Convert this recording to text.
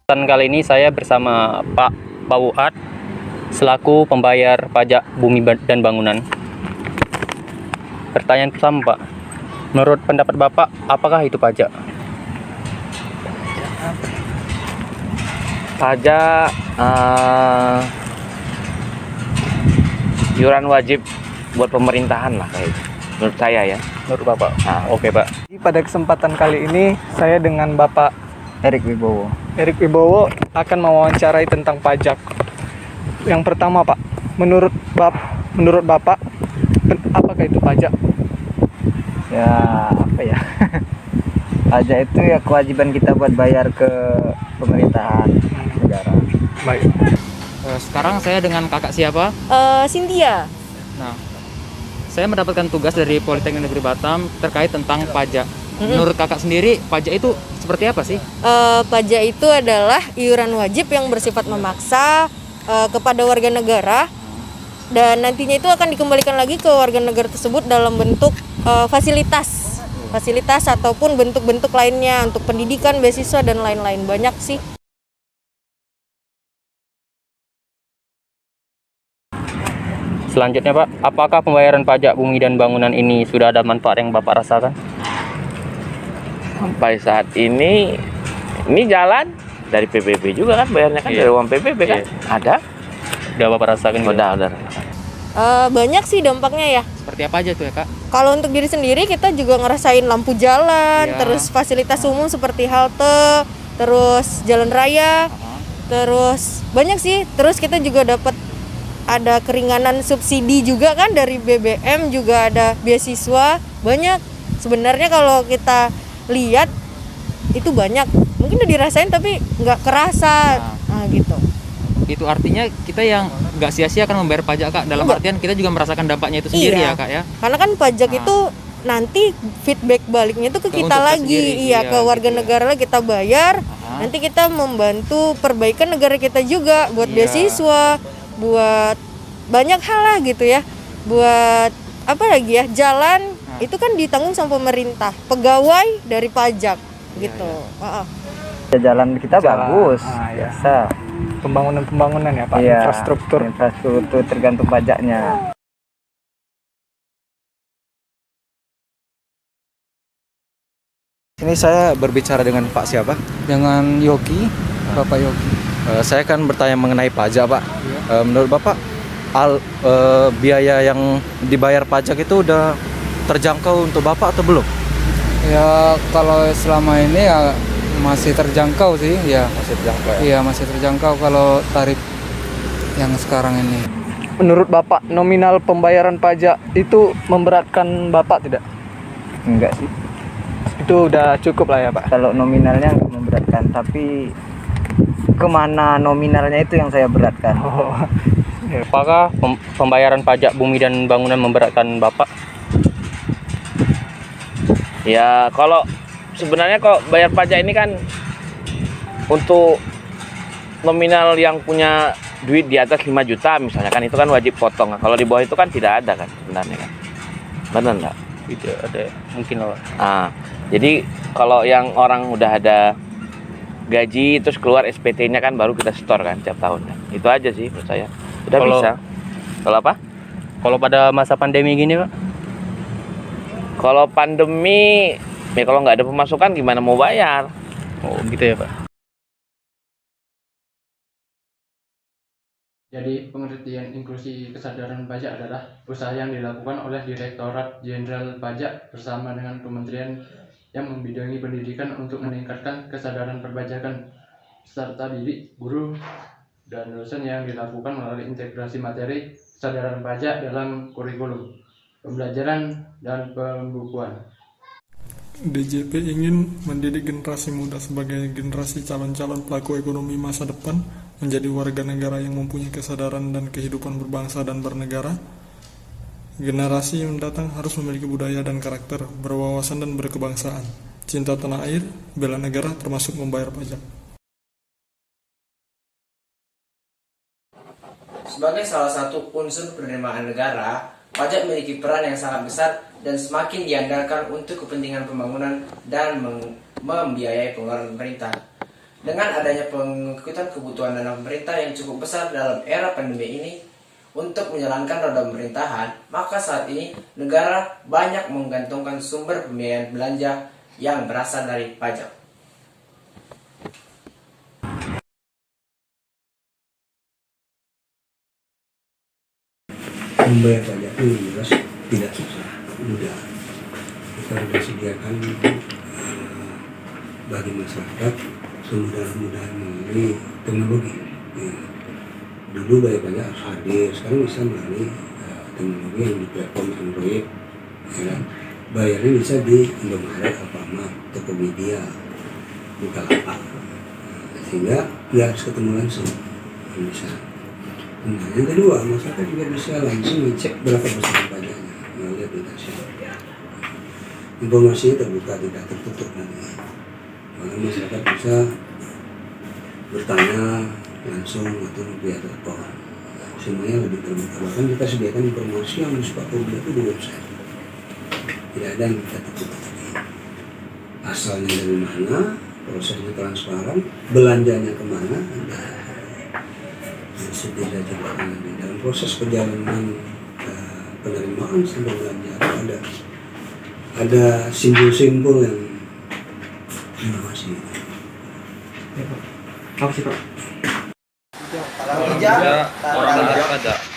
Dan kali ini saya bersama Pak Pauat selaku pembayar pajak bumi dan bangunan. Pertanyaan pertama, Pak. Menurut pendapat Bapak, apakah itu pajak? Pajak iuran wajib buat pemerintahan lah kayak menurut saya ya. Menurut Bapak? Oke, Pak. Pada kesempatan kali ini saya dengan Bapak Erik Wibowo. Erik Wibowo akan mewawancarai tentang pajak. Yang pertama, Pak, menurut Bapak apakah itu pajak? Ya, apa ya? Pajak itu ya kewajiban kita buat bayar ke pemerintahan negara. Baik. Sekarang saya dengan kakak siapa? Cynthia. Nah, saya mendapatkan tugas dari Politeknik Negeri Batam terkait tentang pajak. Menurut kakak sendiri, pajak itu seperti apa sih? Pajak itu adalah iuran wajib yang bersifat memaksa kepada warga negara, dan nantinya itu akan dikembalikan lagi ke warga negara tersebut dalam bentuk fasilitas ataupun bentuk-bentuk lainnya untuk pendidikan, beasiswa dan lain-lain. Banyak sih. Selanjutnya, Pak, apakah pembayaran pajak bumi dan bangunan ini sudah ada manfaat yang Bapak rasakan? Sampai saat ini jalan dari PBB juga kan bayarnya kan dari uang PBB kan. Ada. Udah Bapak rasakan? Udah. Banyak sih dampaknya ya. Seperti apa aja tuh ya, Kak? Kalau untuk diri sendiri kita juga ngerasain lampu jalan, terus fasilitas umum seperti halte, terus jalan raya, terus banyak sih. Terus kita juga dapat ada keringanan subsidi juga kan dari BBM, juga ada beasiswa. Banyak sebenarnya kalau kita lihat itu banyak. Mungkin udah dirasain tapi nggak kerasa. Nah gitu. Itu artinya kita yang nggak sia-sia akan membayar pajak, Kak. Dalam artian kita juga merasakan dampaknya itu sendiri ya, Kak ya. Karena kan pajak itu nanti feedback baliknya itu ke kita lagi, sendiri, ke warga negara lah kita bayar. Nanti kita membantu perbaikan negara kita juga buat beasiswa, buat banyak hal lah gitu ya. Buat apa lagi ya? Jalan itu kan ditanggung sama pemerintah, pegawai dari pajak gitu. Jalan kita bagus, biasa. Pembangunan ya, Pak. Iya, Infrastruktur tergantung pajaknya. Ini saya berbicara dengan Pak siapa? Dengan Yogi, Bapak Yogi. Saya kan bertanya mengenai pajak, Pak. Menurut Bapak, biaya yang dibayar pajak itu udah terjangkau untuk Bapak atau belum? Ya kalau selama ini ya masih terjangkau sih, ya. Masih terjangkau ya? Iya, masih terjangkau kalau tarif yang sekarang ini. Menurut Bapak, nominal pembayaran pajak itu memberatkan Bapak tidak? Enggak sih. Itu udah cukup lah ya, Pak. Kalau nominalnya enggak memberatkan, tapi kemana nominalnya itu yang saya beratkan. Apakah pembayaran pajak bumi dan bangunan memberatkan Bapak? Ya kalau sebenarnya kalau bayar pajak ini kan untuk nominal yang punya duit di atas 5 juta misalnya kan, itu kan wajib potong. Kalau di bawah itu kan tidak ada kan sebenarnya kan. Benar enggak? Tidak ada, mungkin lah. Jadi kalau yang orang udah ada gaji terus keluar SPT-nya kan baru kita store kan tiap tahun kan. Itu aja sih menurut saya. Udah bisa. Kalau apa? Kalau pada masa pandemi gini, Pak? Kalau pandemi, ya kalau nggak ada pemasukan gimana mau bayar? Oh gitu ya, Pak. Jadi pengertian inklusi kesadaran pajak adalah usaha yang dilakukan oleh Direktorat Jenderal Pajak bersama dengan kementerian yang membidangi pendidikan untuk meningkatkan kesadaran perpajakan serta didik guru dan dosen yang dilakukan melalui integrasi materi kesadaran pajak dalam kurikulum, pembelajaran dan pembukuan. DJP ingin mendidik generasi muda sebagai generasi calon-calon pelaku ekonomi masa depan, menjadi warga negara yang mempunyai kesadaran dan kehidupan berbangsa dan bernegara. Generasi yang mendatang harus memiliki budaya dan karakter, berwawasan dan berkebangsaan, cinta tanah air, bela negara termasuk membayar pajak. Sebagai salah satu unsur penerimaan negara, pajak memiliki peran yang sangat besar dan semakin diandalkan untuk kepentingan pembangunan dan membiayai pengeluaran pemerintah. Dengan adanya pengikutan kebutuhan dana pemerintah yang cukup besar dalam era pandemi ini untuk menjalankan roda pemerintahan, maka saat ini negara banyak menggantungkan sumber pembiayaan belanja yang berasal dari pajak. Membayar pajak itu jelas tidak susah, mudah. Kita sudah sediakan bagi masyarakat semudah-mudahan melalui teknologi. Ya. Dulu bayar pajak harus hadir, sekarang bisa melalui teknologi yang di platform Android. Ya. Bayarnya bisa di Indomaret, Alfamart, Tokopedia, Bukalapak. Sehingga dia harus ketemu langsung. Bisa. Nah, yang kedua, masyarakat juga bisa langsung ngecek berapa besar pajaknya melalui aplikasi. Informasinya terbuka, tidak tertutup nanti. Maka masyarakat bisa bertanya langsung atau via telepon. Semuanya lebih terbuka. Bahkan kita sediakan informasi yang bersifat publik itu di website. Tidak ada yang kita tutup-tutupi. Asalnya dari mana, prosesnya transparan, belanjanya kemana, tidak jelas. Dalam proses perjalanan penerimaan sampai belanja ada simbol-simbol yang informasi. Orang bijak, orang bijak ada.